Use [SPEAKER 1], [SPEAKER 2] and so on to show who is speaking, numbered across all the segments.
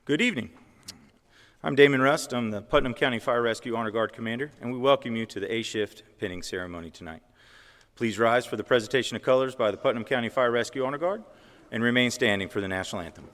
[SPEAKER 1] Good evening. I'm Damon Rust. I'm the Putnam County Fire Rescue Honor Guard Commander, and we welcome you to the A-Shift pinning ceremony tonight. Please rise for the presentation of colors by the Putnam County Fire Rescue Honor Guard and remain standing for the national anthem.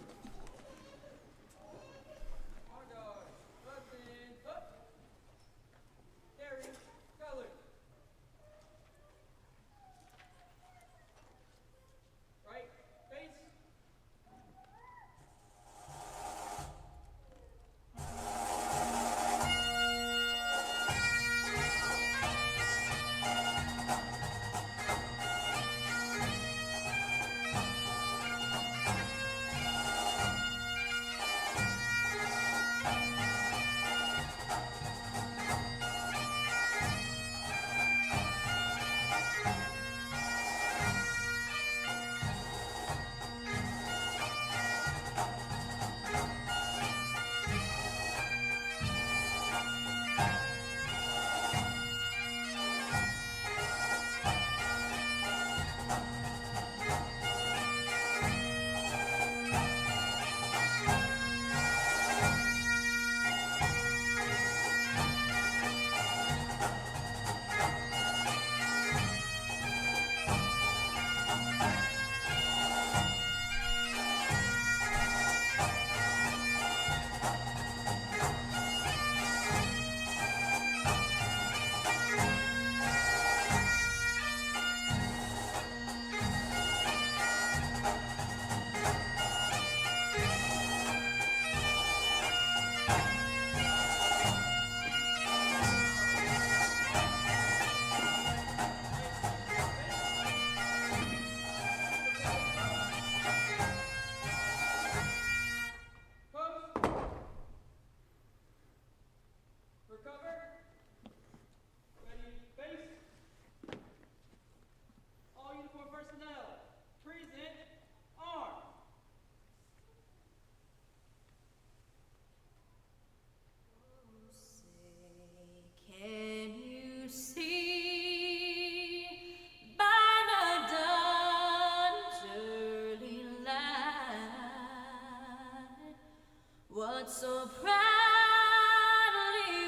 [SPEAKER 2] So proudly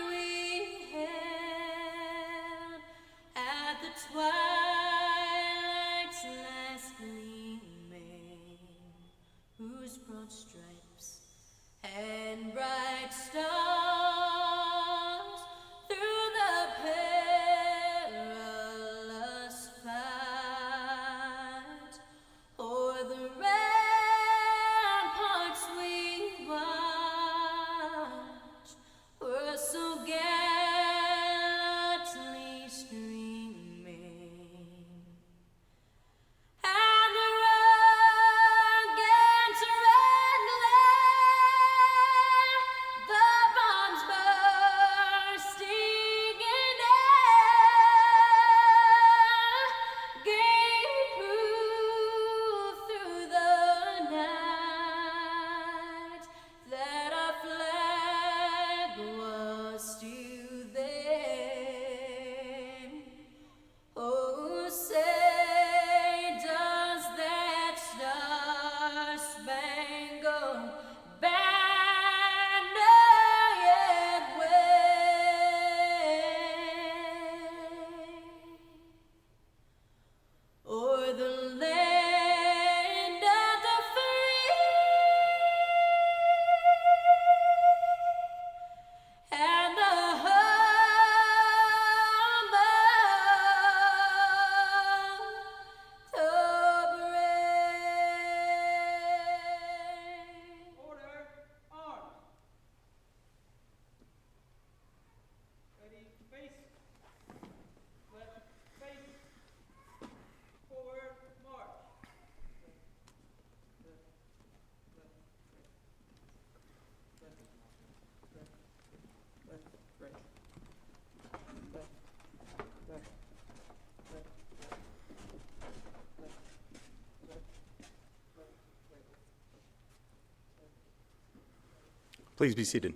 [SPEAKER 2] we hailed at the twilight's last gleaming, whose broad stripes and bright stars through the perilous fight o'er the ramparts we watched were so gallantly streaming, and the rugged red glare, the bombs bursting in air, gave proof through the night that our flag was still there. Oh, say does that star-spangled banner yet wave o'er the land of the free and the Order, arms. Ready, face. Left, face. Forward, march.
[SPEAKER 1] Please be seated.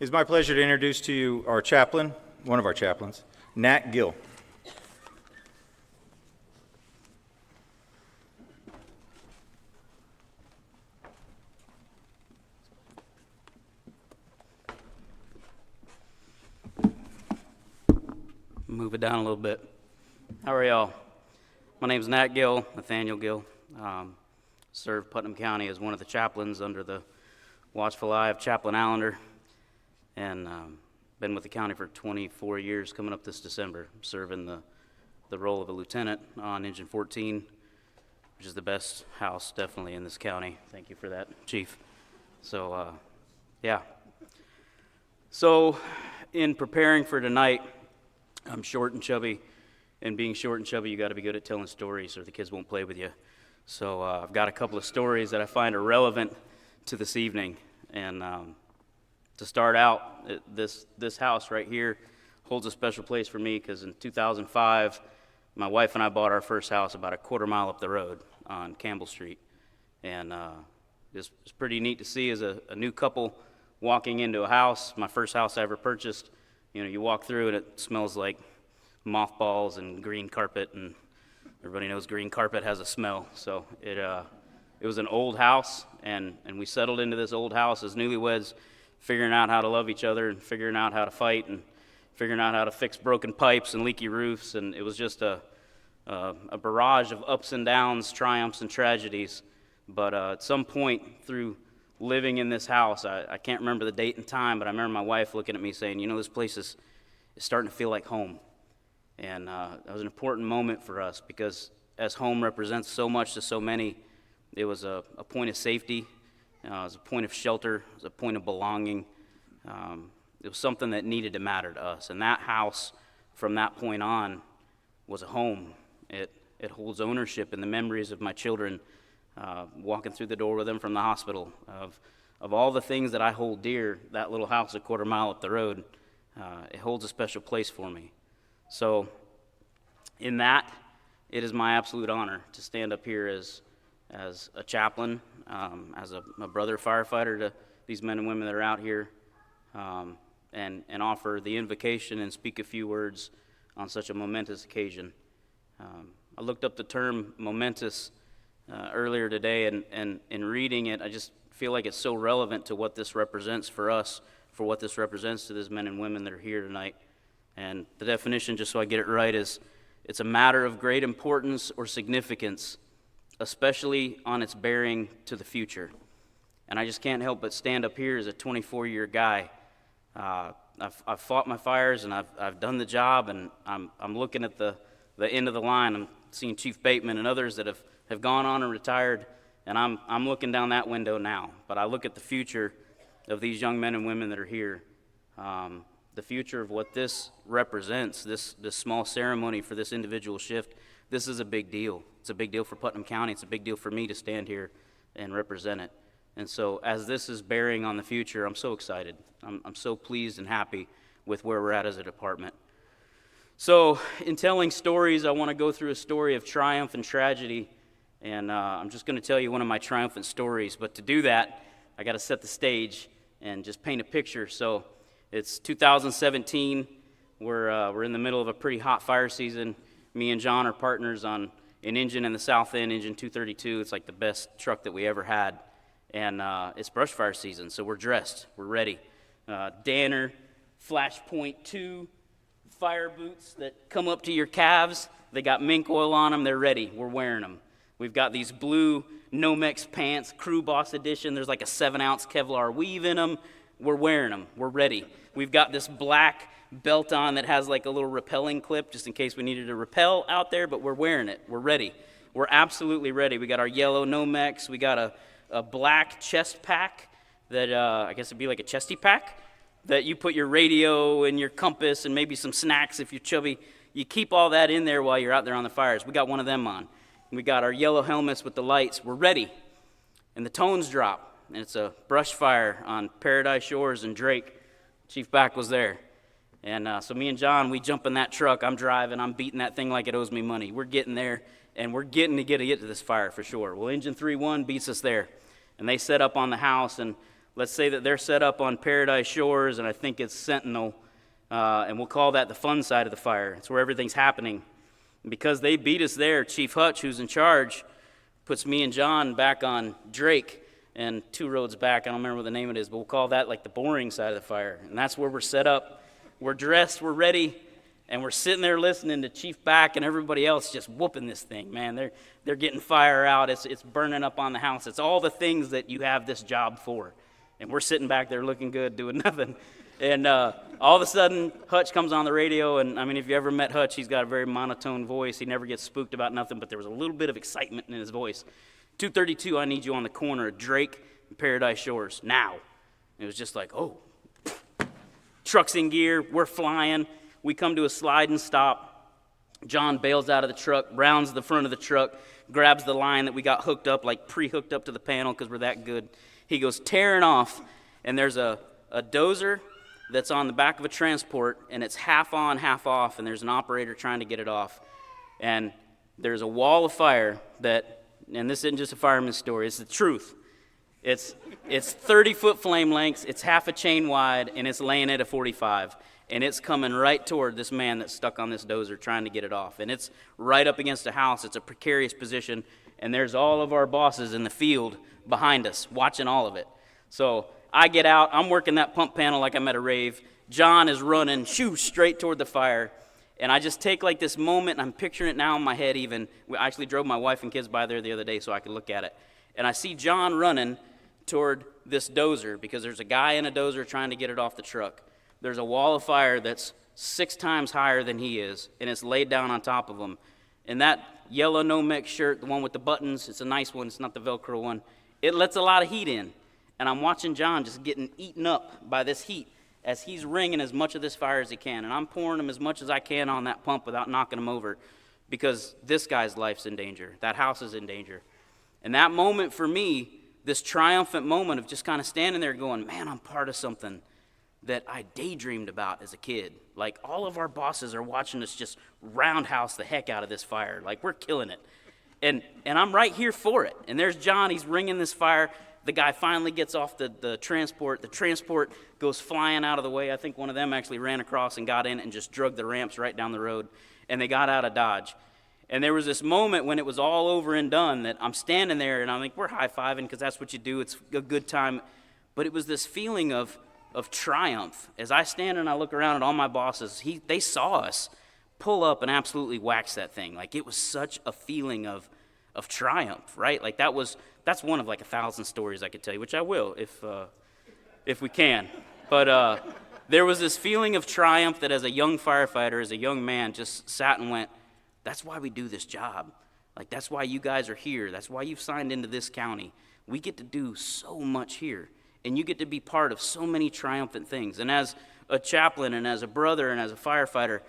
[SPEAKER 1] It's my pleasure to introduce to you our chaplain, one of our chaplains, Nat Gill.
[SPEAKER 3] move it down a little bit. How are y'all? My name's Nat Gill, Nathaniel Gill. Served Putnam County as one of the chaplains under the watchful eye of Chaplain Allender, and been with the county for 24 years, coming up this December, serving the role of a lieutenant on Engine 14, which is the best house definitely in this county. Thank you for that, Chief. So, yeah. So, in preparing for tonight, I'm short and chubby, and being short and chubby, you got to be good at telling stories or the kids won't play with you. So I've got a couple of stories that I find are relevant to this evening. And to start out, this house right here holds a special place for me because in 2005, my wife and I bought our first house about a quarter mile up the road on Campbell Street. And it's pretty neat to see as a new couple walking into a house, my first house I ever purchased. You know, you walk through and it smells like mothballs and green carpet, and everybody knows green carpet has a smell. So it was an old house, and we settled into this old house as newlyweds, figuring out how to love each other and figuring out how to fight and figuring out how to fix broken pipes and leaky roofs. And it was just a barrage of ups and downs, triumphs and tragedies. But at some point through living in this house, I can't remember the date and time, but I remember my wife looking at me saying, you know, this place is starting to feel like home. And that was an important moment for us because as home represents so much to so many, it was a point of safety, it was a point of shelter, it was a point of belonging. It was something that needed to matter to us. And that house, from that point on, was a home. It holds ownership in the memories of my children, walking through the door with them from the hospital. Of all the things that I hold dear, that little house a quarter mile up the road, it holds a special place for me. So in that, it is my absolute honor to stand up here as a chaplain, as a brother firefighter to these men and women that are out here, and offer the invocation and speak a few words on such a momentous occasion. I looked up the term momentous earlier today, and in reading it, I just feel like it's so relevant to what this represents for us, for what this represents to these men and women that are here tonight. And the definition, just so I get it right, is it's a matter of great importance or significance, especially on its bearing to the future. And I just can't help but stand up here as a 24-year guy. I've fought my fires and I've done the job, and I'm looking at the end of the line. I'm seeing Chief Bateman and others that have gone on and retired, and I'm looking down that window now. But I look at the future of these young men and women that are here. The future of what this represents, this small ceremony for this individual shift, this is a big deal. It's a big deal for Putnam County. It's a big deal for me to stand here and represent it. And so as this is bearing on the future, I'm so excited. I'm so pleased and happy with where we're at as a department. So in telling stories, I want to go through a story of triumph and tragedy. And I'm just going to tell you one of my triumphant stories. But to do that, I got to set the stage and just paint a picture. So it's 2017. We're in the middle of a pretty hot fire season. Me and John are partners on an engine in the South End, Engine 232. It's like the best truck that we ever had. And it's brush fire season, so we're dressed. We're ready. Danner, Flashpoint 2, fire boots that come up to your calves. They got mink oil on them. They're ready. We're wearing them. We've got these blue Nomex pants, Crew Boss edition. There's like a 7-ounce Kevlar weave in them. We're wearing them. We're ready. We've got this black belt on that has like a little rappelling clip just in case we needed to rappel out there, but we're wearing it. We're ready. We're absolutely ready. We got our yellow Nomex. We got a black chest pack that I guess it'd be like a chesty pack that you put your radio and your compass and maybe some snacks if you're chubby. You keep all that in there while you're out there on the fires. We got one of them on. We got our yellow helmets with the lights. We're ready. And the tones drop. And it's a brush fire on Paradise Shores and Drake. Chief Back was there. And so me and John, we jump in that truck. I'm driving. I'm beating that thing like it owes me money. We're getting there, and we're getting to get to this fire for sure. Well, Engine 3-1 beats us there. And they set up on the house. And let's say that they're set up on Paradise Shores, and I think it's Sentinel. And we'll call that the fun side of the fire. It's where everything's happening. And because they beat us there, Chief Hutch, who's in charge, puts me and John back on Drake. And 2 roads back, I don't remember what the name it is, but we'll call that like the boring side of the fire. And that's where we're set up. We're dressed, we're ready, And we're sitting there listening to Chief Back and everybody else just whooping this thing, man. They're getting fire out. It's burning up on the house. It's all the things that you have this job for. And we're sitting back there looking good, doing nothing. And all of a sudden, Hutch comes on the radio. And, I mean, if you ever met Hutch, he's got a very monotone voice. He never gets spooked about nothing, but there was a little bit of excitement in his voice. 232, I need you on the corner of Drake and Paradise Shores, now. And it was just like, oh. Truck's in gear. We're flying. We come to a slide and stop. John bails out of the truck, rounds the front of the truck, grabs the line that we got hooked up, like pre-hooked up to the panel because we're that good. He goes tearing off, and there's a dozer that's on the back of a transport, and it's half on, half off, and there's an operator trying to get it off. And there's a wall of fire that, and this isn't just a fireman's story, it's the truth. It's 30-foot flame lengths, it's half a chain wide, and it's laying at a 45. And it's coming right toward this man that's stuck on this dozer trying to get it off. And it's right up against a house. It's a precarious position. And there's all of our bosses in the field behind us watching all of it. So I get out. I'm working that pump panel like I'm at a rave. John is running, straight toward the fire. And I just take like this moment, and I'm picturing it now in my head even. I actually drove my wife and kids by there the other day so I could look at it. And I see John running toward this dozer because there's a guy in a dozer trying to get it off the truck. There's a wall of fire that's 6 times higher than he is, and it's laid down on top of him. And that yellow Nomex shirt, the one with the buttons, it's a nice one, it's not the Velcro one, it lets a lot of heat in. And I'm watching John just getting eaten up by this heat as he's wringing as much of this fire as he can. And I'm pouring him as much as I can on that pump without knocking him over because this guy's life's in danger. That house is in danger. And that moment for me, this triumphant moment of just kind of standing there going, man, I'm part of something that I daydreamed about as a kid. Like, all of our bosses are watching us just roundhouse the heck out of this fire. Like, we're killing it. And I'm right here for it. And there's John. He's ringing this fire. The guy finally gets off the transport. The transport goes flying out of the way. I think one of them actually ran across and got in and just drug the ramps right down the road. And they got out of Dodge. And there was this moment when it was all over and done that I'm standing there, and I'm like, we're high-fiving because that's what you do. It's a good time. But it was this feeling of triumph. As I stand and I look around at all my bosses, they saw us pull up and absolutely wax that thing. Like, it was such a feeling of triumph, right? Like, that's one of like 1,000 stories I could tell you, which I will if we can. But there was this feeling of triumph that as a young firefighter, as a young man, just sat and went, that's why we do this job. Like, that's why you guys are here. That's why you've signed into this county. We get to do so much here. And you get to be part of so many triumphant things. And as a chaplain and as a brother and as a firefighter,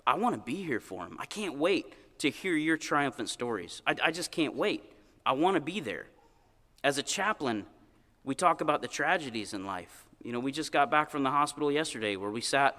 [SPEAKER 3] I want to be here for them. I can't wait to hear your triumphant stories. I just can't wait. I want to be there. As a chaplain, we talk about the tragedies in life. You know, we just got back from the hospital yesterday where we sat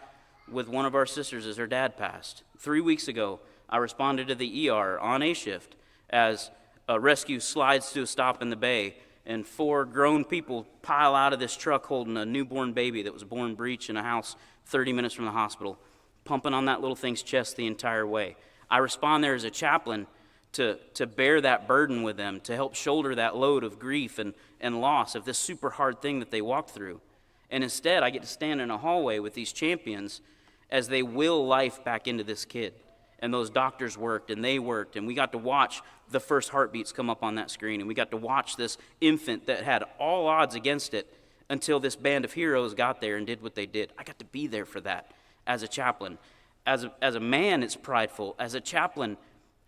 [SPEAKER 3] with one of our sisters as her dad passed. 3 weeks ago, I responded to the ER on A shift as a rescue slides to a stop in the bay, and 4 grown people pile out of this truck holding a newborn baby that was born breech in a house 30 minutes from the hospital, pumping on that little thing's chest the entire way. I respond there as a chaplain to bear that burden with them, to help shoulder that load of grief and loss of this super hard thing that they walked through. And instead, I get to stand in a hallway with these champions as they will life back into this kid. And those doctors worked, and they worked, and we got to watch the first heartbeats come up on that screen, and we got to watch this infant that had all odds against it until this band of heroes got there and did what they did. I got to be there for that as a chaplain. As a man, it's prideful. As a chaplain,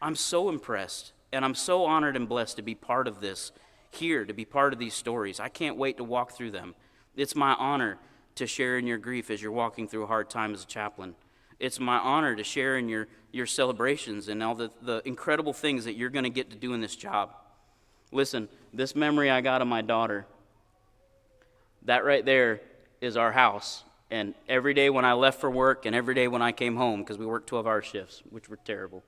[SPEAKER 3] I'm so impressed, and I'm so honored and blessed to be part of this here, to be part of these stories. I can't wait to walk through them. It's my honor to share in your grief as you're walking through a hard time as a chaplain. It's my honor to share in your celebrations and all the incredible things that you're going to get to do in this job. Listen, this memory I got of my daughter, that right there is our house. And every day when I left for work and every day when I came home, because we worked 12-hour shifts, which were terrible,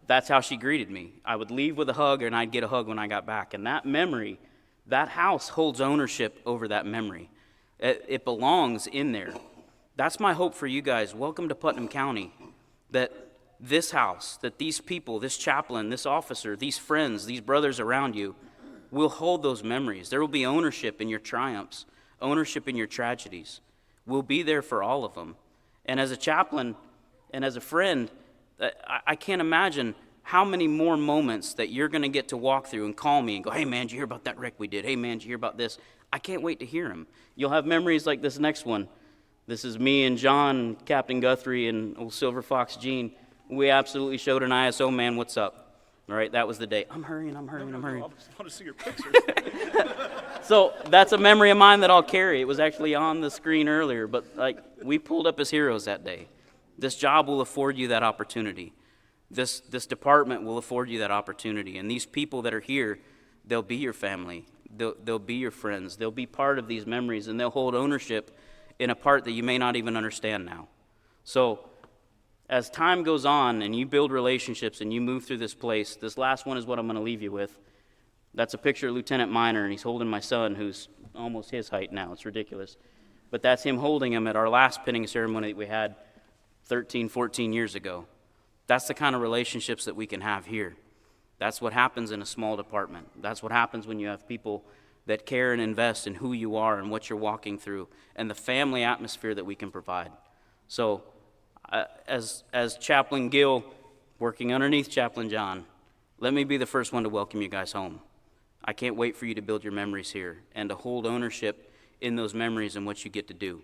[SPEAKER 3] that's how she greeted me. I would leave with a hug, and I'd get a hug when I got back. And that memory, that house holds ownership over that memory. It belongs in there. That's my hope for you guys. Welcome to Putnam County. That this house, that these people, this chaplain, this officer, these friends, these brothers around you will hold those memories. There will be ownership in your triumphs, ownership in your tragedies. We'll be there for all of them. And as a chaplain, And as a friend, I can't imagine how many more moments that you're going to get to walk through and call me and go, hey, man, did you hear about that wreck we did? Hey, man, did you hear about this? I can't wait to hear them. You'll have memories like this next one. This is me and John, Captain Guthrie, and old Silver Fox Gene. We absolutely showed an ISO man what's up. All right, that was the day. I'm hurrying.
[SPEAKER 4] I want to see your pictures.
[SPEAKER 3] So that's a memory of mine that I'll carry. It was actually on the screen earlier, but like we pulled up as heroes that day. This job will afford you that opportunity. This department will afford you that opportunity. And these people that are here, they'll be your family. They'll be your friends. They'll be part of these memories, and they'll hold ownership in a part that you may not even understand now. So as time goes on and you build relationships and you move through this place, this last one is what I'm going to leave you with. That's a picture of Lieutenant Miner, and he's holding my son, who's almost his height now. It's ridiculous. But that's him holding him at our last pinning ceremony that we had 13, 14 years ago. That's the kind of relationships that we can have here. That's what happens in a small department. That's what happens when you have people that care and invest in who you are and what you're walking through and the family atmosphere that we can provide. So as Chaplain Gill, working underneath Chaplain John, let me be the first one to welcome you guys home. I can't wait for you to build your memories here and to hold ownership in those memories and what you get to do.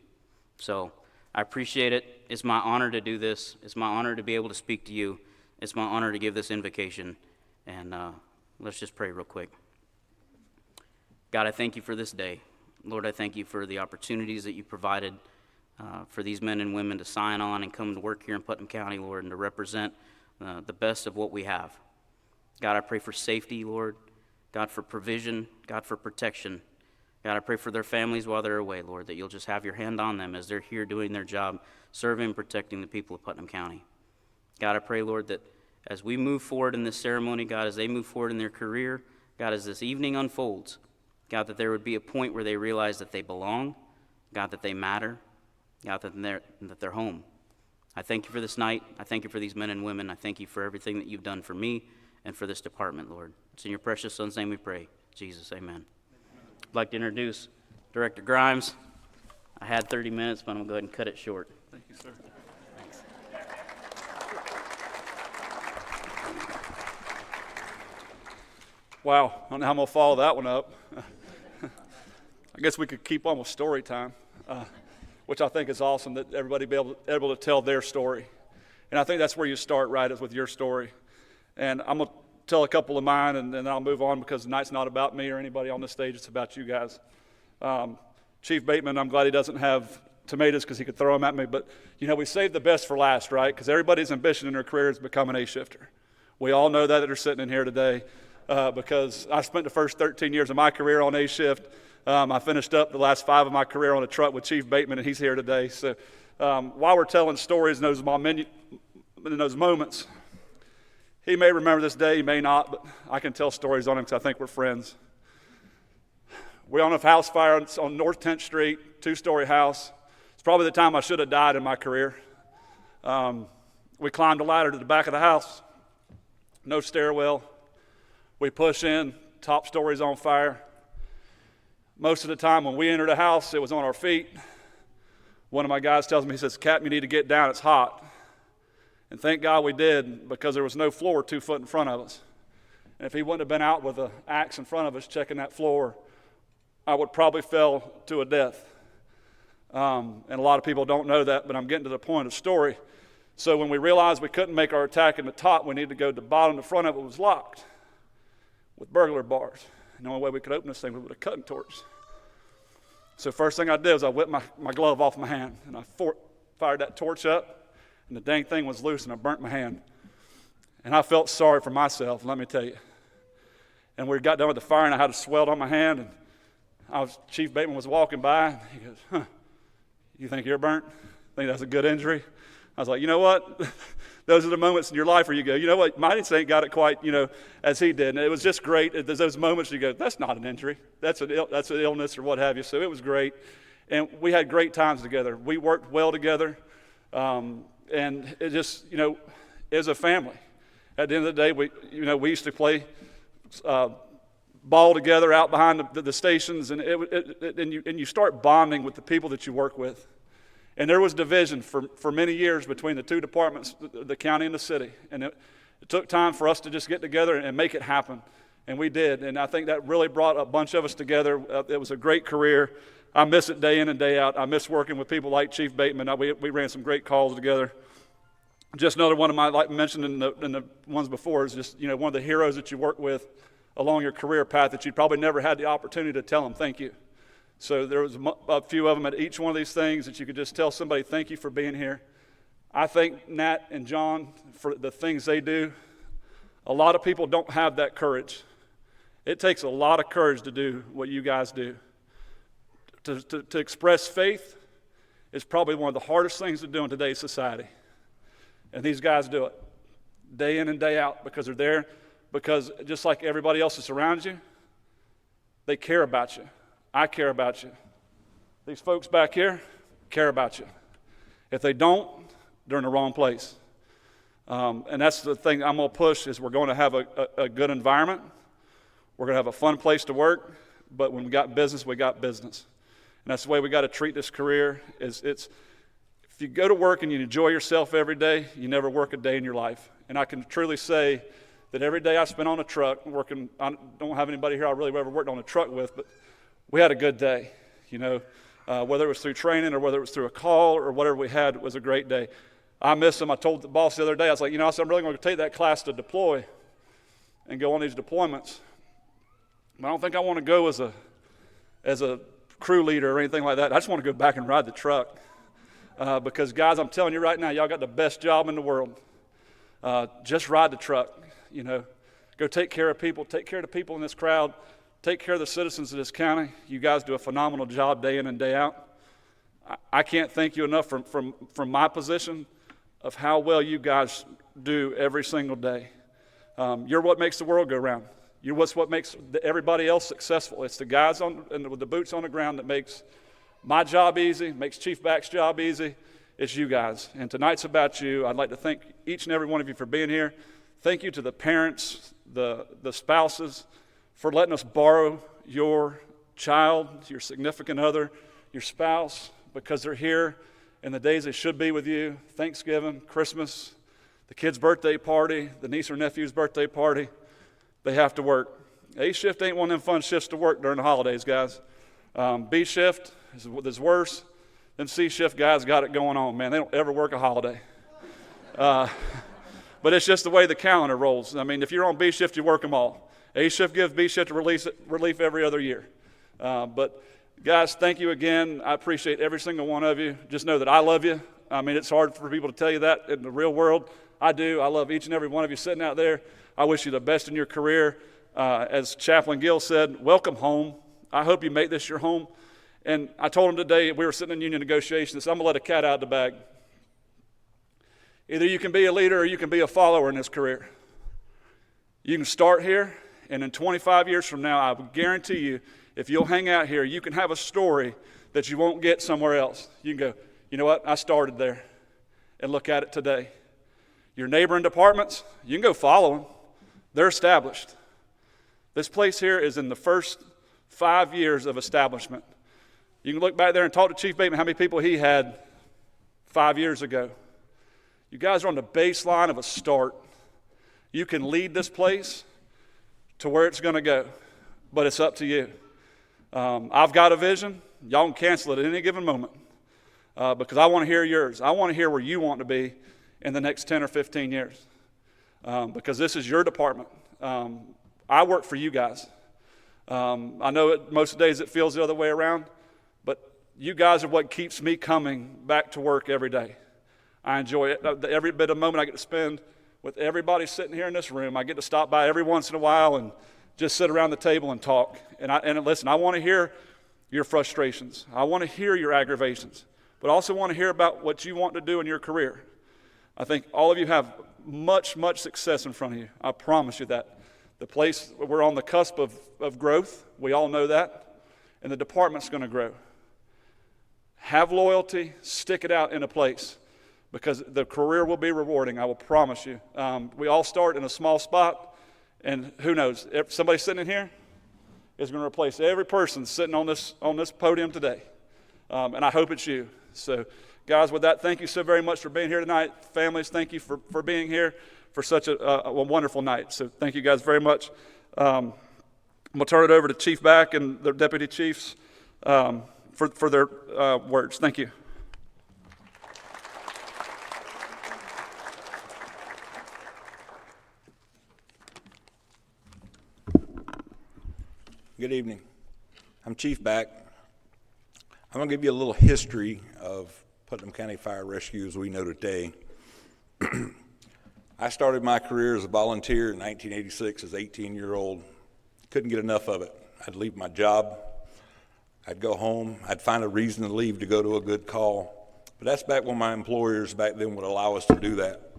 [SPEAKER 3] So I appreciate it. It's my honor to do this. It's my honor to be able to speak to you. It's my honor to give this invocation. And let's just pray real quick. God, I thank you for this day. Lord, I thank you for the opportunities that you provided for these men and women to sign on and come to work here in Putnam County, Lord, and to represent the best of what we have. God, I pray for safety, Lord. God, for provision. God, for protection. God, I pray for their families while they're away, Lord, that you'll just have your hand on them as they're here doing their job, serving and protecting the people of Putnam County. God, I pray, Lord, that as we move forward in this ceremony, God, as they move forward in their career, God, as this evening unfolds, God, that there would be a point where they realize that they belong, God, that they matter, God, that they're home. I thank you for this night. I thank you for these men and women. I thank you for everything that you've done for me and for this department, Lord. It's in your precious Son's name we pray. Jesus, amen. I'd like to introduce Director Grimes. I had 30 minutes, but I'm going to go ahead and cut it short.
[SPEAKER 4] Thank you, sir.
[SPEAKER 3] Thanks.
[SPEAKER 4] Wow, I don't know how I'm going to follow that one up. I guess we could keep on with story time, which I think is awesome, that everybody be able to tell their story. And I think that's where you start, right, is with your story. And I'm going to tell a couple of mine, and then I'll move on because the night's not about me or anybody on this stage. It's about you guys. Chief Bateman, I'm glad he doesn't have tomatoes because he could throw them at me. But, you know, we saved the best for last, right? Because everybody's ambition in their career is to become an A-shifter. We all know that are sitting in here today because I spent the first 13 years of my career on A-shift. I finished up the last 5 of my career on a truck with Chief Bateman, and he's here today. So while we're telling stories in those moments, he may remember this day, he may not, but I can tell stories on him because I think we're friends. We're on a house fire on North 10th Street, 2-story house. It's probably the time I should have died in my career. We climbed a ladder to the back of the house, no stairwell. We push in, top story's on fire. Most of the time when we entered the house, it was on our feet. One of my guys tells me, he says, Cap, you need to get down, it's hot. And thank God we did, because there was no floor 2 foot in front of us. And if he wouldn't have been out with an axe in front of us checking that floor, I would probably fell to a death. And a lot of people don't know that, but I'm getting to the point of the story. So when we realized we couldn't make our attack in the top, we needed to go to the bottom. The front of it was locked with burglar bars. And the only way we could open this thing was with a cutting torch. So first thing I did was I whipped my glove off my hand, and I fired that torch up. And the dang thing was loose, and I burnt my hand. And I felt sorry for myself, let me tell you. And we got done with the fire, and I had a swell on my hand. And Chief Bateman was walking by, and he goes, "Huh, you think you're burnt? Think that's a good injury?" I was like, you know what? Those are the moments in your life where you go, you know what? Mine ain't got it quite, as he did. And it was just great. There's those moments you go, that's not an injury. That's an illness or what have you. So it was great. And we had great times together. We worked well together. And it just, it was a family. At the end of the day, we used to play ball together out behind the stations, and you start bonding with the people that you work with. And there was division for many years between the two departments, the county and the city. And it took time for us to just get together and make it happen. And we did. And I think that really brought a bunch of us together. It was a great career. I miss it day in and day out. I miss working with people like Chief Bateman. We ran some great calls together. Just another one of my, like mentioned in the ones before, is just, one of the heroes that you work with along your career path that you probably never had the opportunity to tell them thank you. So there was a few of them at each one of these things that you could just tell somebody, thank you for being here. I thank Nat and John for the things they do. A lot of people don't have that courage. It takes a lot of courage to do what you guys do. To express faith is probably one of the hardest things to do in today's society. And these guys do it day in and day out because they're there, because just like everybody else that's around you, they care about you. I care about you. These folks back here care about you. If they don't, they're in the wrong place. And that's the thing I'm going to push is we're going to have a good environment. We're going to have a fun place to work. But when we got business, we got business. And that's the way we got to treat this career. If you go to work and you enjoy yourself every day, you never work a day in your life. And I can truly say that every day I spent on a truck working, I don't have anybody here I really ever worked on a truck with, but we had a good day, whether it was through training or whether it was through a call or whatever we had, it was a great day. I miss them. I told the boss the other day, I was like, I said, I'm really going to take that class to deploy and go on these deployments. But I don't think I want to go as a crew leader or anything like that. I just want to go back and ride the truck. Because, guys, I'm telling you right now, y'all got the best job in the world. Just ride the truck, Go take care of people. Take care of the people in this crowd. Take care of the citizens of this county. You guys do a phenomenal job day in and day out. I can't thank you enough from my position of how well you guys do every single day. You're what makes the world go round. You're what makes everybody else successful. It's the guys with the boots on the ground that makes my job easy, makes Chief Back's job easy. It's you guys. And tonight's about you. I'd like to thank each and every one of you for being here. Thank you to the parents, the spouses, for letting us borrow your child, your significant other, your spouse, because they're here in the days they should be with you. Thanksgiving, Christmas, the kid's birthday party, the niece or nephew's birthday party. They have to work. A shift ain't one of them fun shifts to work during the holidays, guys. B shift is worse. Them C shift guys got it going on, man. They don't ever work a holiday. But it's just the way the calendar rolls. I mean, if you're on B shift, you work them all. A shift gives B shift relief every other year. But guys, thank you again. I appreciate every single one of you. Just know that I love you. I mean, it's hard for people to tell you that in the real world. I do. I love each and every one of you sitting out there. I wish you the best in your career. As Chaplain Gill said, welcome home. I hope you make this your home. And I told him today, we were sitting in union negotiations, I'm going to let a cat out of the bag. Either you can be a leader or you can be a follower in this career. You can start here, and in 25 years from now, I will guarantee you, if you'll hang out here, you can have a story that you won't get somewhere else. You can go, you know what, I started there, and look at it today. Your neighboring departments, you can go follow them. They're established. This place here is in the first 5 years of establishment. You can look back there and talk to Chief Bateman how many people he had 5 years ago. You guys are on the baseline of a start. You can lead this place to where it's going to go, but it's up to you. I've got a vision. Y'all can cancel it at any given moment because I want to hear yours. I want to hear where you want to be in the next 10 or 15 years because this is your department. I work for you guys. I know most days it feels the other way around, but you guys are what keeps me coming back to work every day. I enjoy it. Every bit of moment I get to spend with everybody sitting here in this room. I get to stop by every once in a while and just sit around the table and talk. And listen, I want to hear your frustrations. I want to hear your aggravations. But I also want to hear about what you want to do in your career. I think all of you have much, much success in front of you. I promise you that. The place, we're on the cusp of growth. We all know that. And the department's going to grow. Have loyalty. Stick it out in a place. Because the career will be rewarding, I will promise you. We all start in a small spot, and who knows, if somebody sitting in here is going to replace every person sitting on this podium today. And I hope it's you. So, Guys, with that, thank you so very much for being here tonight. Families, thank you for being here for such a wonderful night. So thank you guys very much. I'm going to turn it over to Chief Back and the Deputy Chiefs for their words. Thank you.
[SPEAKER 5] Good evening. I'm Chief Back. I'm going to give you a little history of Putnam County Fire Rescue as we know today. I started my career as a volunteer in 1986 as an 18-year-old. Couldn't get enough of it. I'd leave my job. I'd go home. I'd find a reason to leave to go to a good call. But that's back when my employers back then would allow us to do that.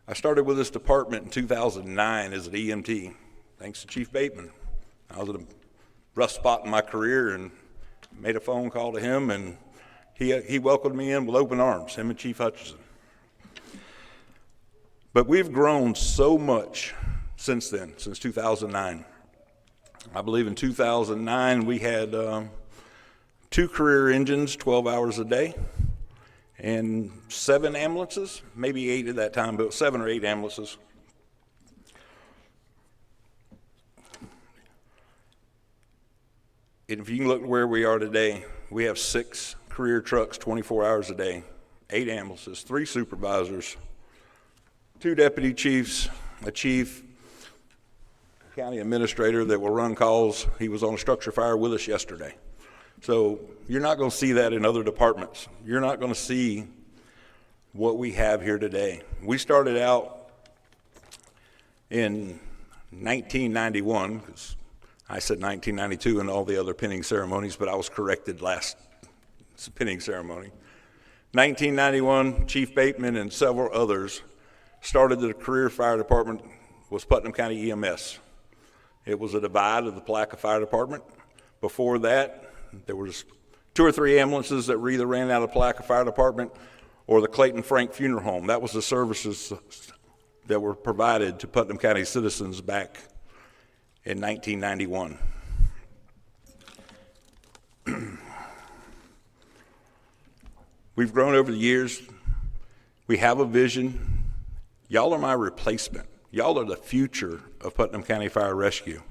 [SPEAKER 5] I started with this department in 2009 as an EMT, thanks to Chief Bateman. I was at a rough spot in my career and made a phone call to him, and he welcomed me in with open arms, him and Chief Hutchinson. But we've grown so much since then, since 2009. I believe in 2009 we had 2 career engines, 12 hours a day, and 7 ambulances, maybe 8 at that time, but 7 or 8 ambulances. And if you can look at where we are today, we have 6 career trucks 24 hours a day, 8 ambulances, 3 supervisors, 2 deputy chiefs, a chief, county administrator that will run calls. He was on a structure fire with us yesterday. So you're not going to see that in other departments. You're not going to see what we have here today. We started out in 1991, because I said 1992 in all the other pinning ceremonies, but I was corrected last pinning ceremony. 1991, Chief Bateman and several others started the career fire department, was Putnam County EMS. It was a divide of the Palatka Fire Department. Before that, there was 2 or 3 ambulances that were either ran out of Palatka Fire Department or the Clayton Frank Funeral Home. That was the services that were provided to Putnam County citizens back in 1991. We've grown over the years. We have a vision. Y'all are my replacement. Y'all are the future of Putnam County Fire Rescue.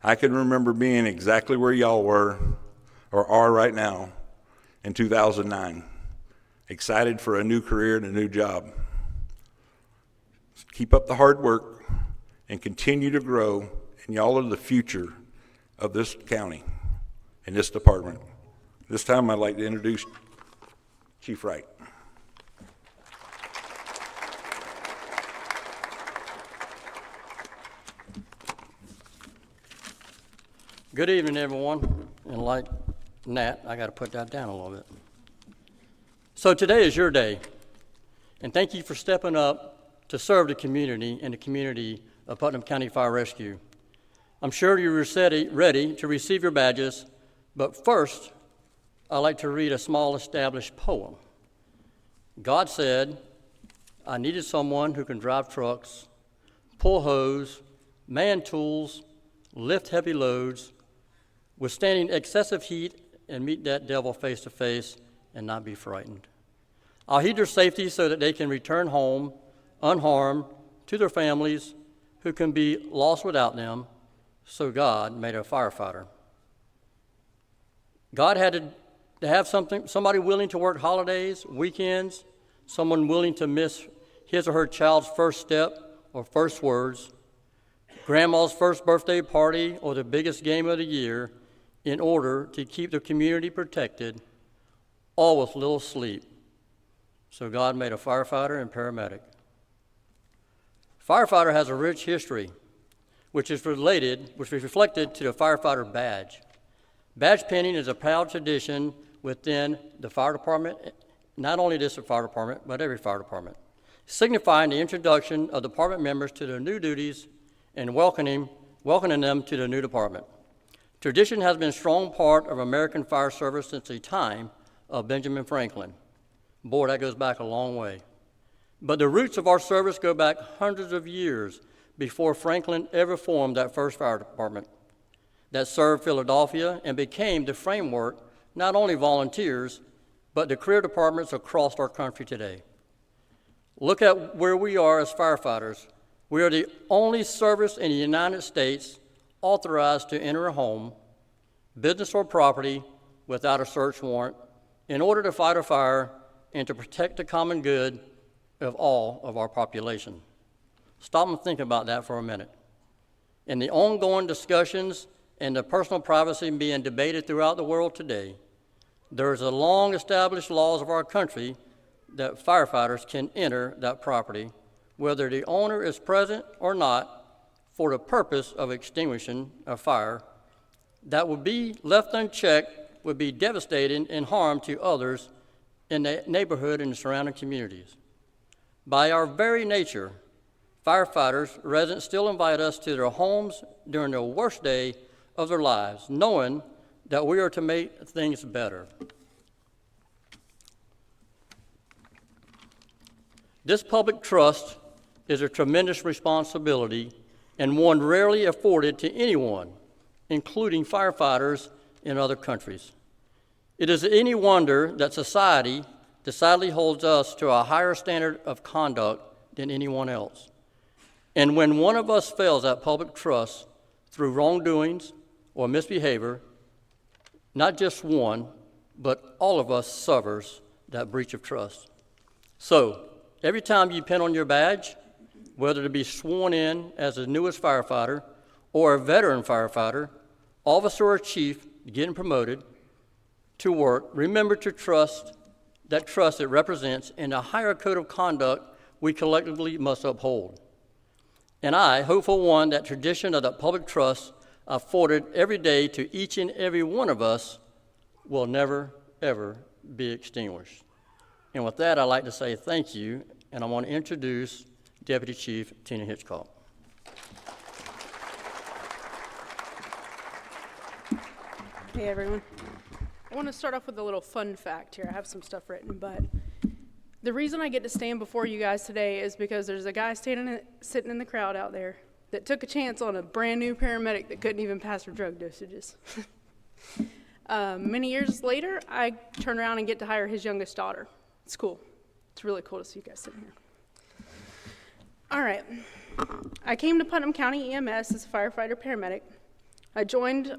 [SPEAKER 5] I can remember being exactly where y'all were or are right now in 2009, excited for a new career and a new job. Keep up the hard work and continue to grow, and y'all are the future of this county and this department. This time I'd like to introduce Chief Wright.
[SPEAKER 6] Good evening, everyone. And like Nat, I got to put that down a little bit. So today is your day, and thank you for stepping up to serve the community and the community of Putnam County Fire Rescue. I'm sure you're ready to receive your badges, but first, I'd like to read a small established poem. God said, I needed someone who can drive trucks, pull hose, man tools, lift heavy loads, withstanding excessive heat, and meet that devil face to face and not be frightened. I'll heed their safety so that they can return home unharmed to their families who can be lost without them, so God made a firefighter. God had to have somebody willing to work holidays, weekends, someone willing to miss his or her child's first step or first words, grandma's first birthday party, or the biggest game of the year in order to keep the community protected, all with little sleep. So God made a firefighter and paramedic. Firefighter has a rich history, which is reflected to the firefighter badge. Badge pinning is a proud tradition within the fire department, not only this fire department, but every fire department, signifying the introduction of department members to their new duties and welcoming them to the new department. Tradition has been a strong part of American fire service since the time of Benjamin Franklin. Boy, that goes back a long way. But the roots of our service go back hundreds of years before Franklin ever formed that first fire department that served Philadelphia and became the framework not only volunteers, but the career departments across our country today. Look at where we are as firefighters. We are the only service in the United States authorized to enter a home, business, or property without a search warrant in order to fight a fire and to protect the common good of all of our population. Stop and think about that for a minute. In the ongoing discussions and the personal privacy being debated throughout the world today, there is a long-established laws of our country that firefighters can enter that property, whether the owner is present or not, for the purpose of extinguishing a fire that would be left unchecked would be devastating and harm to others in the neighborhood and the surrounding communities. By our very nature, firefighters, residents still invite us to their homes during the worst day of their lives, knowing that we are to make things better. This public trust is a tremendous responsibility and one rarely afforded to anyone, including firefighters in other countries. It is any wonder that society decidedly holds us to a higher standard of conduct than anyone else. And when one of us fails that public trust through wrongdoings or misbehavior, not just one, but all of us suffers that breach of trust. So, every time you pin on your badge, whether to be sworn in as the newest firefighter or a veteran firefighter, officer or chief getting promoted to work, remember to trust it represents in a higher code of conduct we collectively must uphold. And I hope for one that tradition of that public trust afforded every day to each and every one of us will never, ever be extinguished. And with that, I'd like to say thank you, and I want to introduce Deputy Chief Tina Hitchcock.
[SPEAKER 7] Hey everyone. I want to start off with a little fun fact here. I have some stuff written, but the reason I get to stand before you guys today is because there's a guy sitting in the crowd out there that took a chance on a brand new paramedic that couldn't even pass her drug dosages. Many years later, I turn around and get to hire his youngest daughter. It's cool. It's really cool to see you guys sitting here. All right. I came to Putnam County EMS as a firefighter paramedic. I joined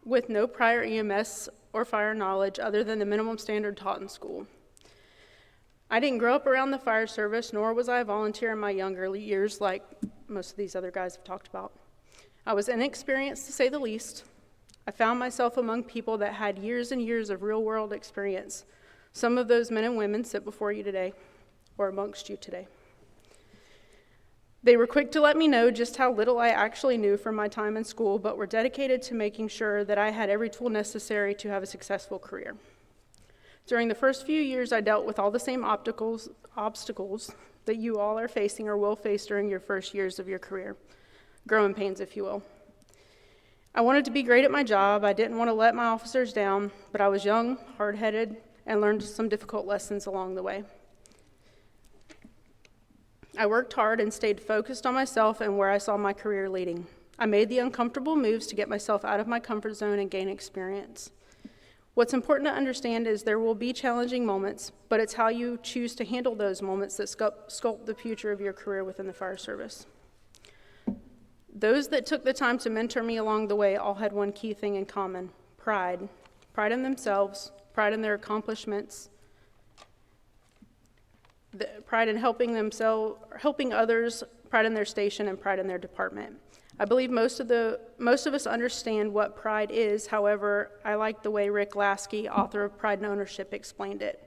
[SPEAKER 7] with no prior EMS or fire knowledge other than the minimum standard taught in school. I didn't grow up around the fire service, nor was I a volunteer in my younger years like most of these other guys have talked about. I was inexperienced, to say the least. I found myself among people that had years and years of real-world experience. Some of those men and women sit before you today, or amongst you today. They were quick to let me know just how little I actually knew from my time in school, but were dedicated to making sure that I had every tool necessary to have a successful career. During the first few years, I dealt with all the same obstacles that you all are facing or will face during your first years of your career. Growing pains, if you will. I wanted to be great at my job. I didn't want to let my officers down, but I was young, hard-headed, and learned some difficult lessons along the way. I worked hard and stayed focused on myself and where I saw my career leading. I made the uncomfortable moves to get myself out of my comfort zone and gain experience. What's important to understand is there will be challenging moments, but it's how you choose to handle those moments that sculpt the future of your career within the fire service. Those that took the time to mentor me along the way all had one key thing in common: pride. Pride in themselves, pride in their accomplishments, pride in helping others, pride in their station, and pride in their department. I believe most of us understand what pride is. However, I like the way Rick Lasky, author of Pride and Ownership, explained it.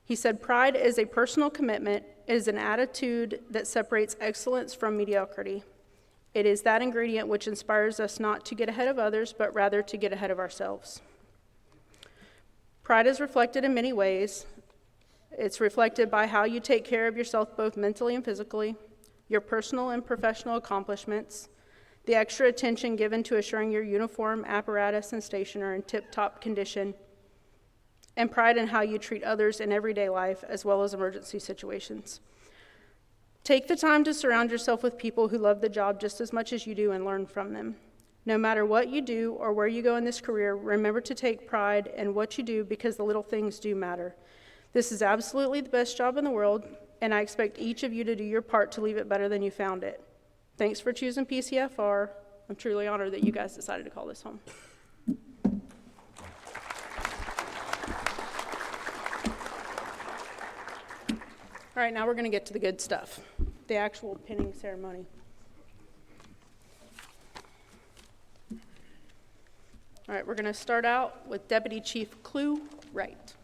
[SPEAKER 7] He said, "Pride is a personal commitment. It is an attitude that separates excellence from mediocrity. It is that ingredient which inspires us not to get ahead of others, but rather to get ahead of ourselves." Pride is reflected in many ways. It's reflected by how you take care of yourself both mentally and physically, your personal and professional accomplishments, the extra attention given to assuring your uniform, apparatus, and station are in tip-top condition, and pride in how you treat others in everyday life as well as emergency situations. Take the time to surround yourself with people who love the job just as much as you do and learn from them. No matter what you do or where you go in this career, remember to take pride in what you do because the little things do matter. This is absolutely the best job in the world, and I expect each of you to do your part to leave it better than you found it. Thanks for choosing PCFR. I'm truly honored that you guys decided to call this home. All right, now we're going to get to the good stuff, the actual pinning ceremony. All right, we're going to start out with Deputy Chief Clue Wright.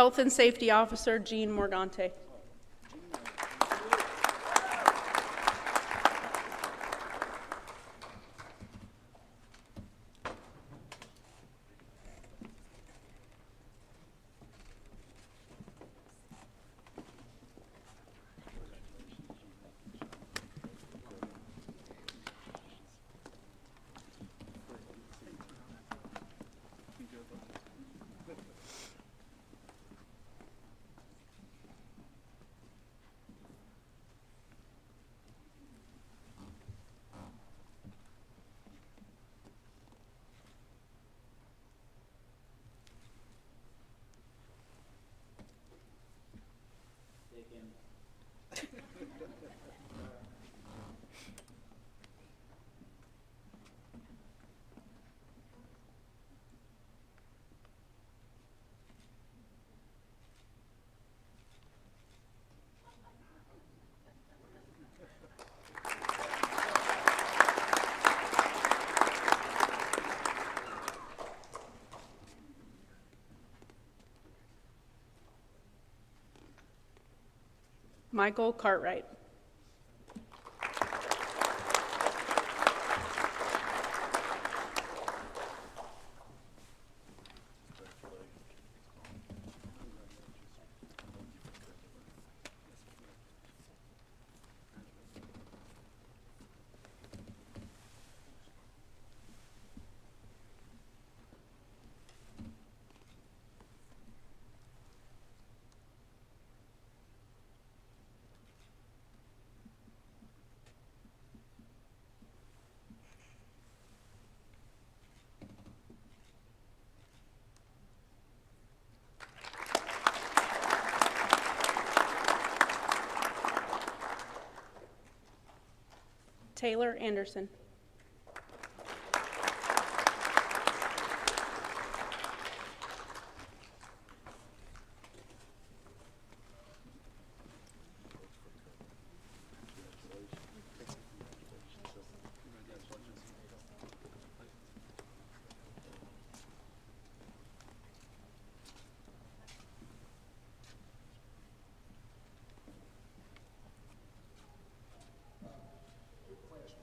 [SPEAKER 7] Health and Safety Officer Jean Morgante. Michael Cartwright. Taylor Anderson.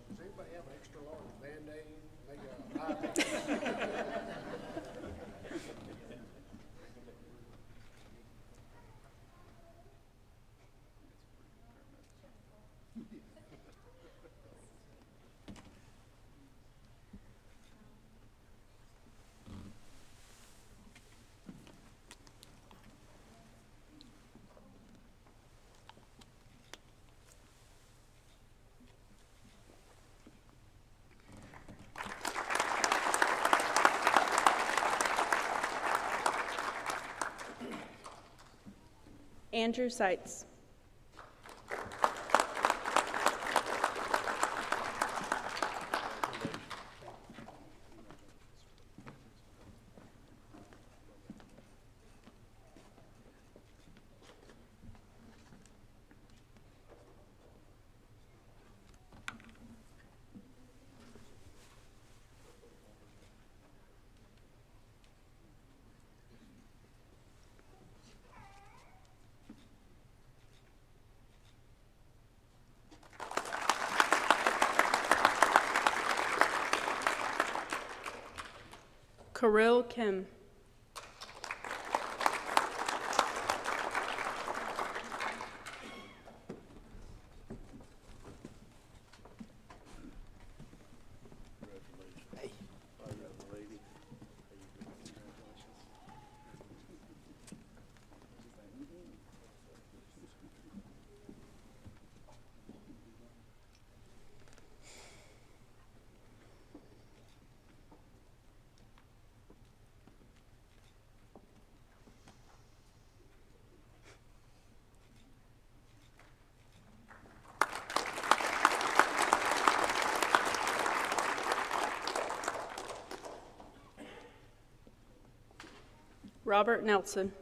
[SPEAKER 8] Does anybody have an extra large Band-Aid? Maybe
[SPEAKER 7] Andrew Seitz. Kirill Kim. Robert Nelson.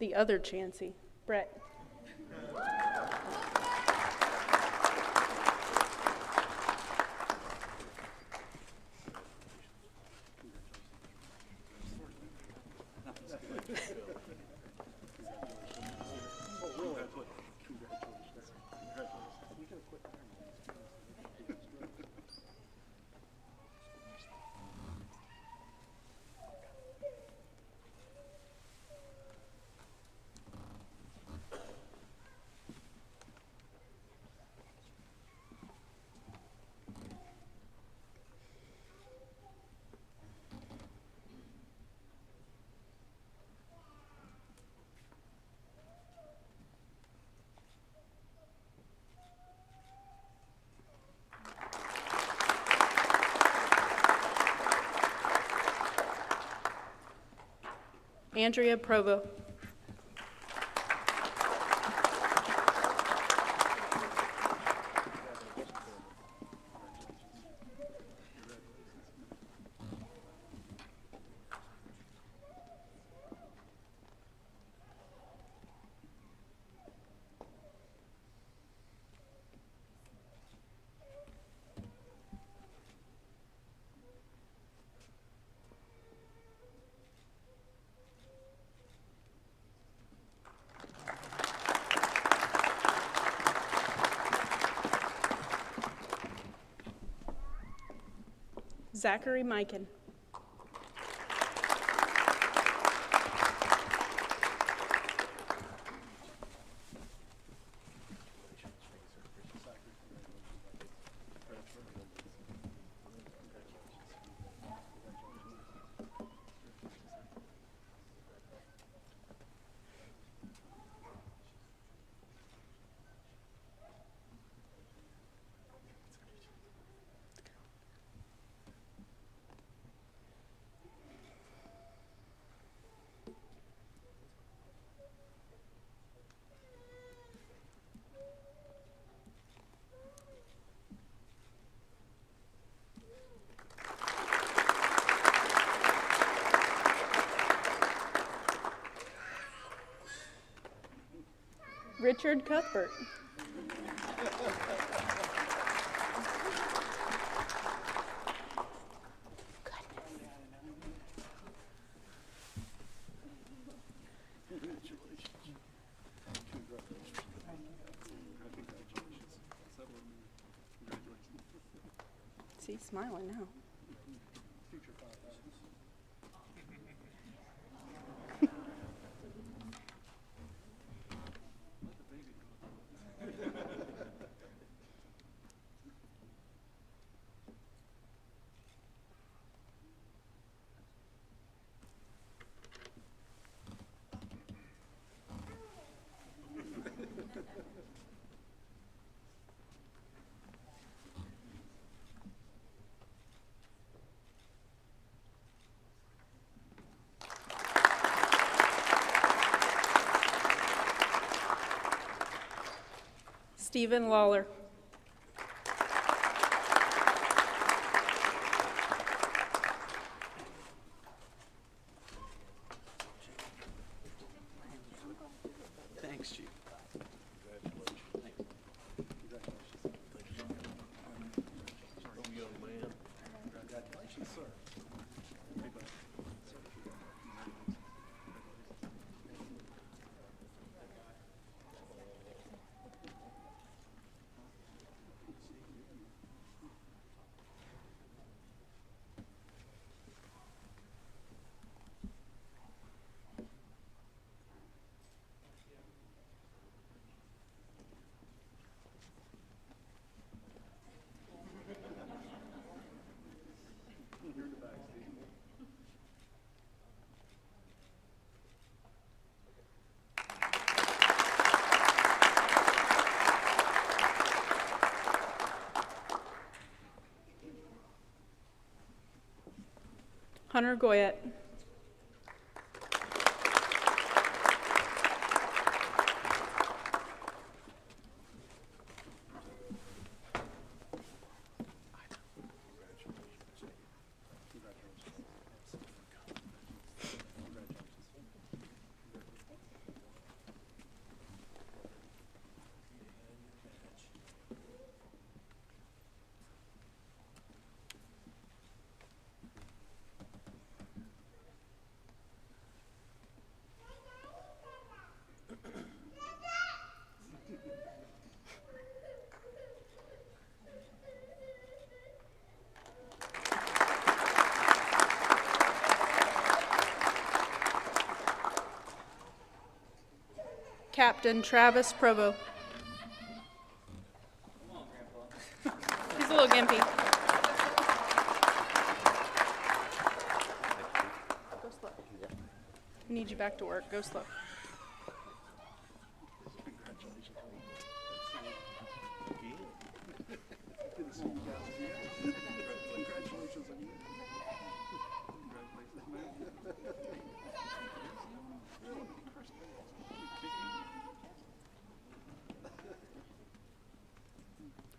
[SPEAKER 7] The other Chansey, Brett. Andrea Provo. Zachary Mikan. Richard Cuthbert. See, smiling now. Stephen Lawler.
[SPEAKER 1] Thanks, Chief.
[SPEAKER 7] Hunter Goyette. Captain Travis Provo. He's a little gimpy. Go slow. I need you back to work. Go slow.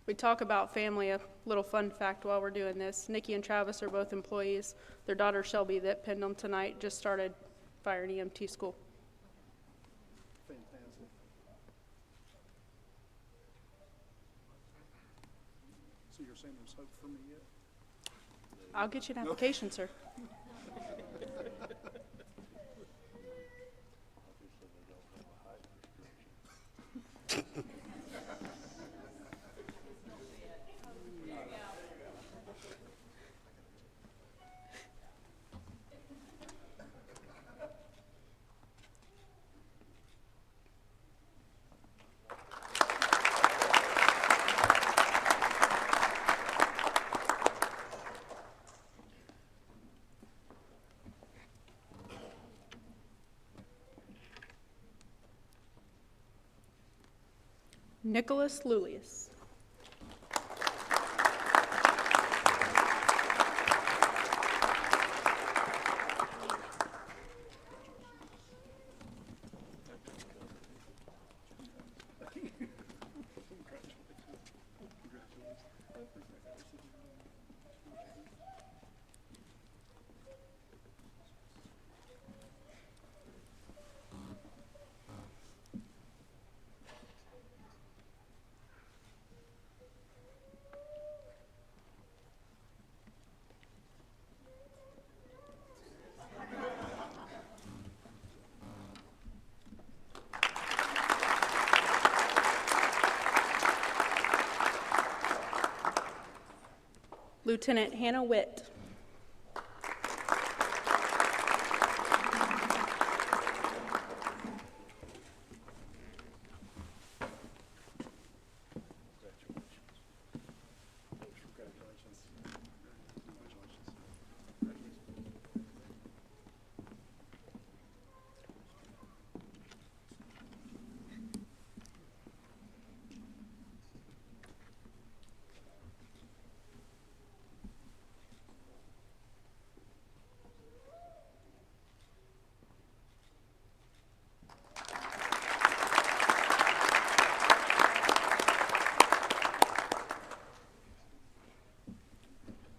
[SPEAKER 7] We talk about family, a little fun fact while we're doing this. Nikki and Travis are both employees. Their daughter Shelby that pinned them tonight just started fire and EMT school.
[SPEAKER 8] Fantastic. So you're saying there's hope for me yet?
[SPEAKER 7] I'll get you an application, sir. Nicholas Lulius. Lieutenant Hannah Witt.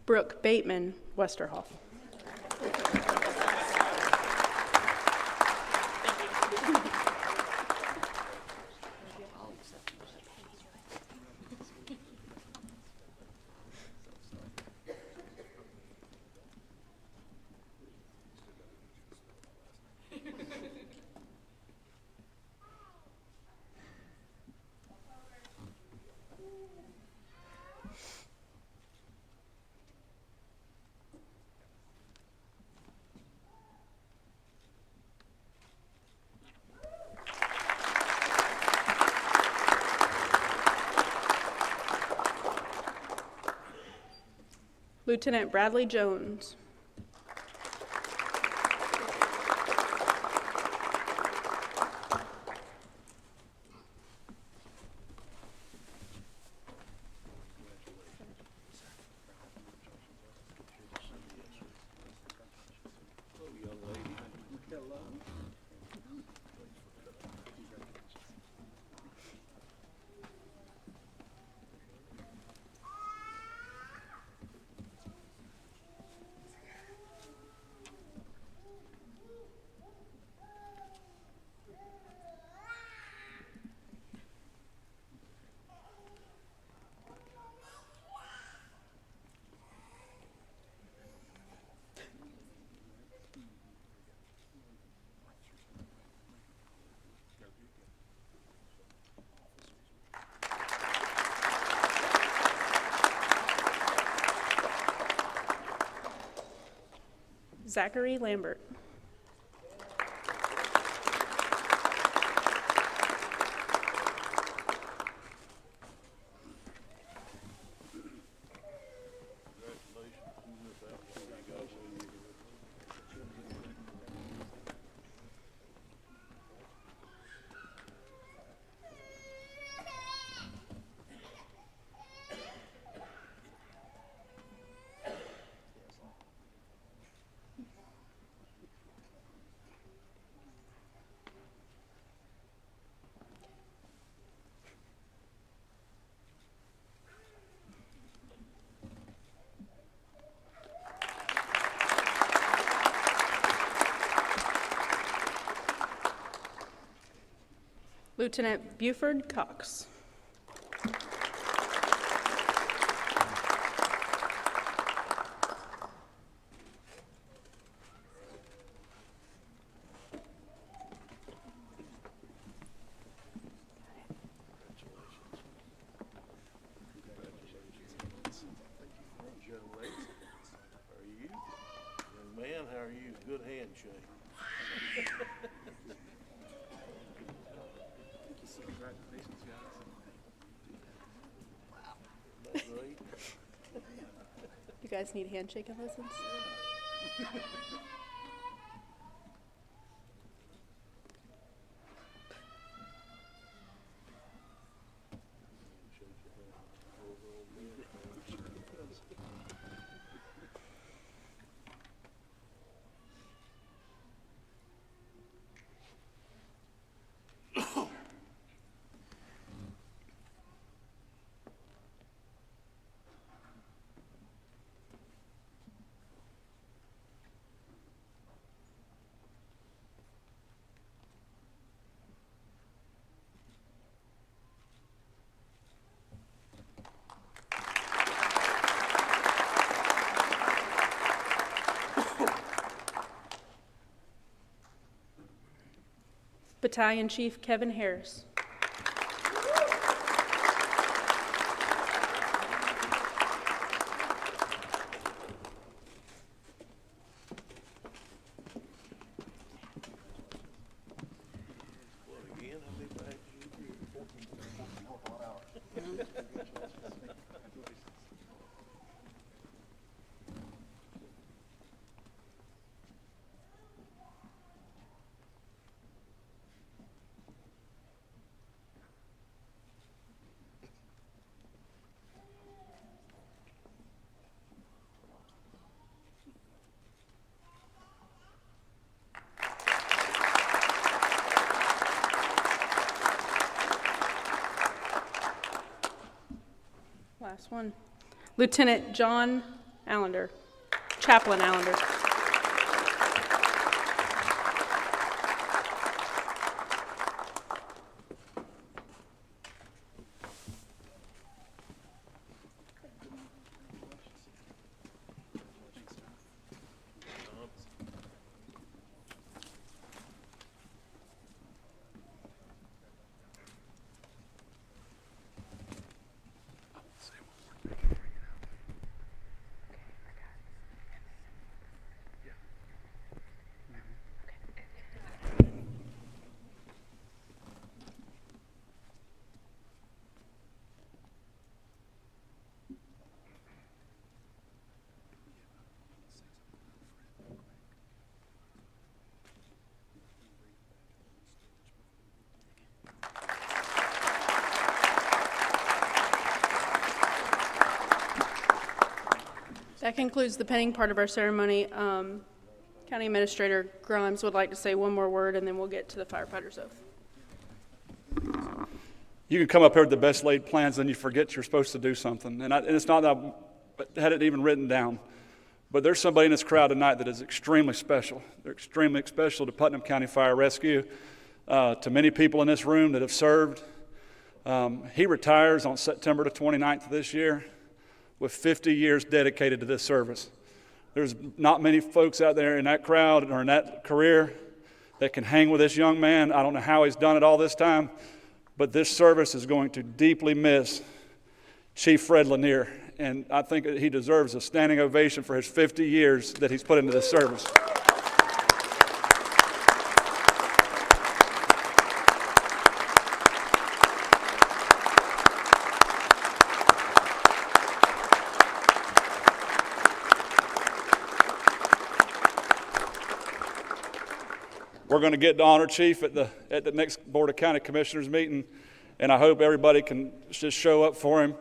[SPEAKER 7] Brooke Bateman Westerhoff. Lieutenant Bradley Jones. Zachary Lambert. Lieutenant Buford Cox.
[SPEAKER 9] How are you? Young man, how are you? Good handshake. Great.
[SPEAKER 7] You guys need handshaking lessons? Battalion Chief Kevin Harris.
[SPEAKER 9] What again? How many bags you
[SPEAKER 7] Last one. Lieutenant John Allender. Chaplain Allender. That concludes the pinning part of our ceremony. County Administrator Grimes would like to say one more word, and then we'll get to the firefighter's oath.
[SPEAKER 4] You can come up here with the best laid plans, and you forget you're supposed to do something. And it's not that I had it even written down, but there's somebody in this crowd tonight that is extremely special. They're extremely special to Putnam County Fire Rescue, to many people in this room that have served. He retires on September the 29th of this year with 50 years dedicated to this service. There's not many folks out there in that crowd or in that career that can hang with this young man. I don't know how he's done it all this time, but this service is going to deeply miss Chief Fred Lanier, and I think that he deserves a standing ovation for his 50 years that he's put into this service. We're going to get to honor Chief at the next Board of County Commissioners meeting, and I hope everybody can just show up for him.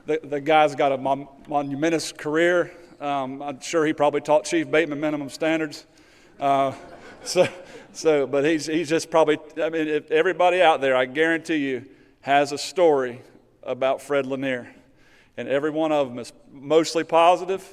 [SPEAKER 4] The guy's got a monumentous career. I'm sure he probably taught Chief Bateman minimum standards. But he's just probably, I mean, if everybody out there, I guarantee you, has a story about Fred Lanier, and every one of them is mostly positive.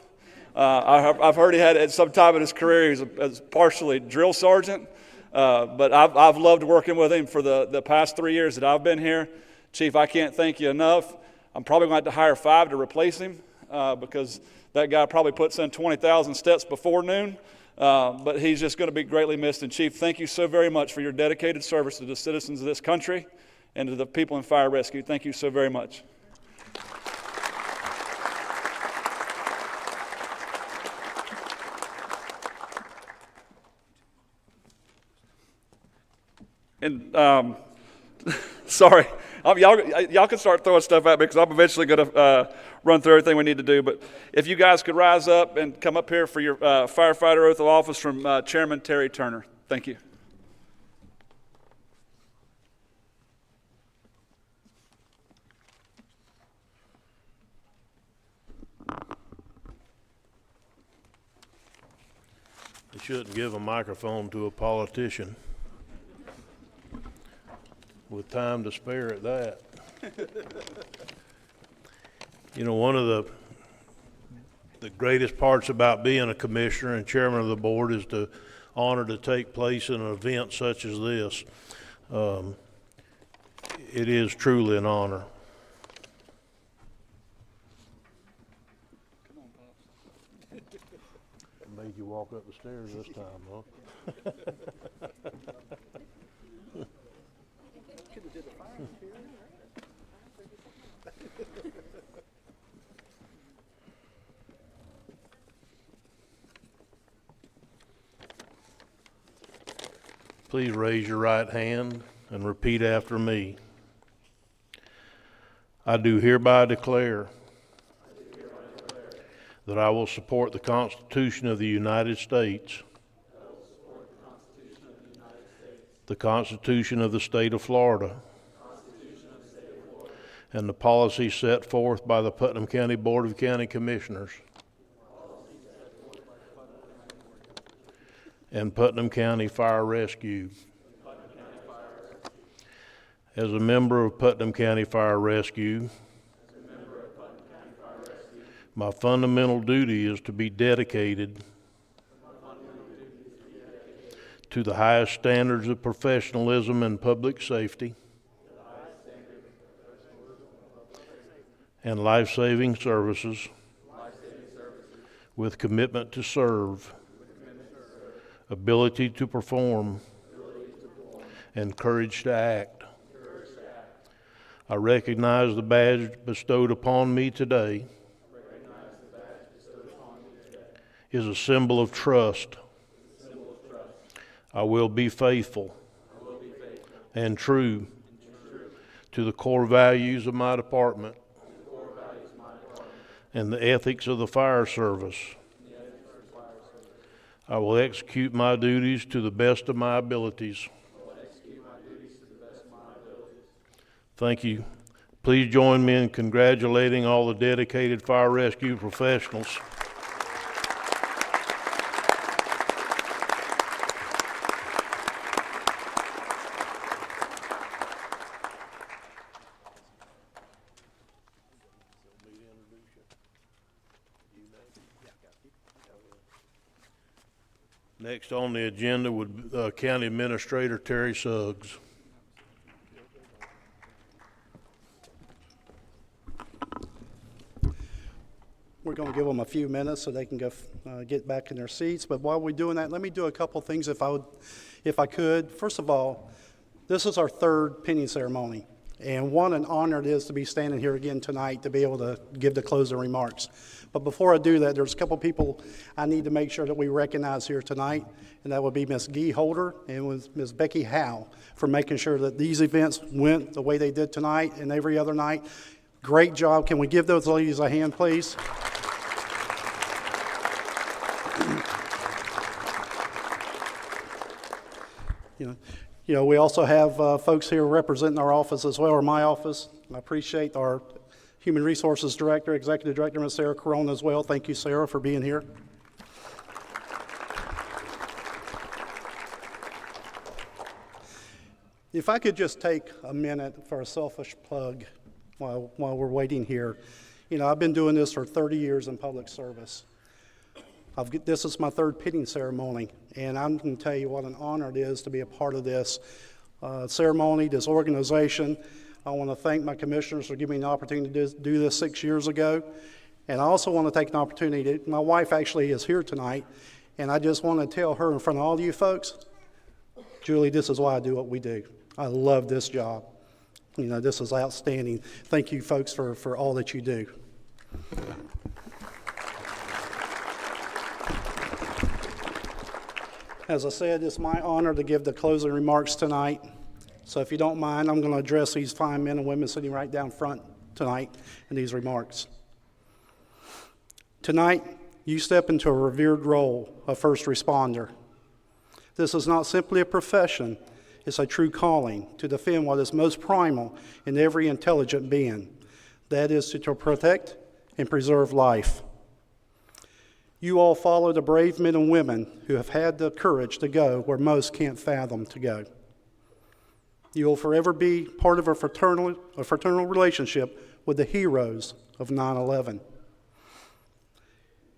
[SPEAKER 4] I've heard he had at some time in his career he was partially drill sergeant, but I've loved working with him for the past 3 years that I've been here. Chief, I can't thank you enough. I'm probably going to have to hire 5 to replace him because that guy probably puts in 20,000 steps before noon, but he's just going to be greatly missed. And Chief, thank you so very much for your dedicated service to the citizens of this country and to the people in fire rescue. Thank you so very much. And sorry, y'all can start throwing stuff at me because I'm eventually going to run through everything we need to do. But if you guys could rise up and come up here for your firefighter oath of office from Chairman Terry Turner. Thank you.
[SPEAKER 9] They shouldn't give a microphone to a politician with time to spare at that. You know, one of the greatest parts about being a commissioner and chairman of the board is the honor to take place in an event such as this. It is truly an honor. I made you walk up the stairs this time, huh? Please raise your right hand and repeat after me. I do hereby declare that I will support the Constitution of the United States, the Constitution of the State of Florida, and the policies set forth by the Putnam County Board of County Commissioners and Putnam County Fire Rescue. As a member of Putnam County Fire Rescue, My fundamental duty is to be dedicated to the highest standards of professionalism and public safety and life-saving services with commitment to serve, ability to perform, and courage to act. I recognize the badge bestowed upon me today is a symbol of trust. I will be faithful and true to the core values of my department and the ethics of the fire service. I will execute my duties to the best of my abilities. Thank you. Please join me in congratulating all the dedicated fire rescue professionals. Next on the agenda would be County Administrator Terry Suggs.
[SPEAKER 10] We're going to give them a few minutes so they can go get back in their seats. But while we're doing that, let me do a couple things if I could. First of all, this is our third pinning ceremony. And what an honor it is to be standing here again tonight to be able to give the closing remarks. But before I do that, there's a couple people I need to make sure that we recognize here tonight, and that would be Ms. Gee Holder and Ms. Becky Howe for making sure that these events went the way they did tonight and every other night. Great job. Can we give those ladies a hand, please? You know, we also have folks here representing our office as well, or my office. I appreciate our Human Resources Director, Executive Director, Ms. Sarah Corona as well. Thank you, Sarah, for being here. If I could just take a minute for a selfish plug while we're waiting here. You know, I've been doing this for 30 years in public service. This is my third pinning ceremony, and I'm going to tell you what an honor it is to be a part of this ceremony, this organization. I want to thank my commissioners for giving me the opportunity to do this 6 years ago. And I also want to take an opportunity. My wife actually is here tonight, and I just want to tell her in front of all of you folks, Julie, this is why I do what we do. I love this job. You know, this is outstanding. Thank you, folks, for all that you do. As I said, it's my honor to give the closing remarks tonight. So if you don't mind, I'm going to address these fine men and women sitting right down front tonight in these remarks. Tonight, you step into a revered role of first responder. This is not simply a profession, it's a true calling to defend what is most primal in every intelligent being. That is to protect and preserve life. You all follow the brave men and women who have had the courage to go where most can't fathom to go. You will forever be part of a fraternal relationship with the heroes of 9/11.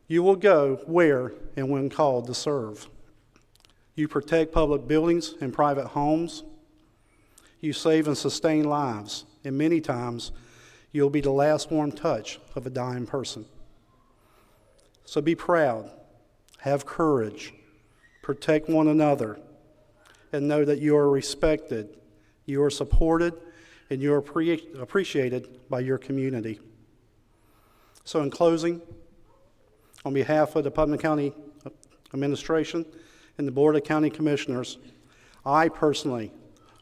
[SPEAKER 10] You will go where and when called to serve. You protect public buildings and private homes. You save and sustain lives, and many times you'll be the last warm touch of a dying person. So be proud, have courage, protect one another, and know that you are respected, you are supported, and you are appreciated by your community. So in closing, on behalf of the Putnam County Administration and the Board of County Commissioners, I personally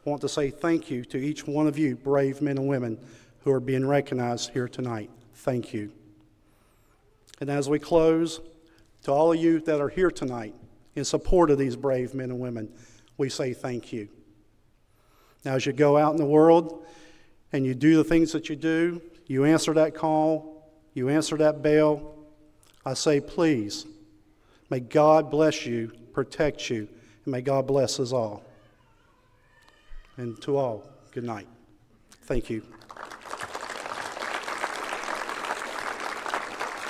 [SPEAKER 10] want to say thank you to each one of you brave men and women who are being recognized here tonight. Thank you. And as we close, to all of you that are here tonight in support of these brave men and women, we say thank you. Now, as you go out in the world and you do the things that you do, you answer that call, you answer that bell, I say please, may God bless you, protect you, and may God bless us all. And to all, good night. Thank you.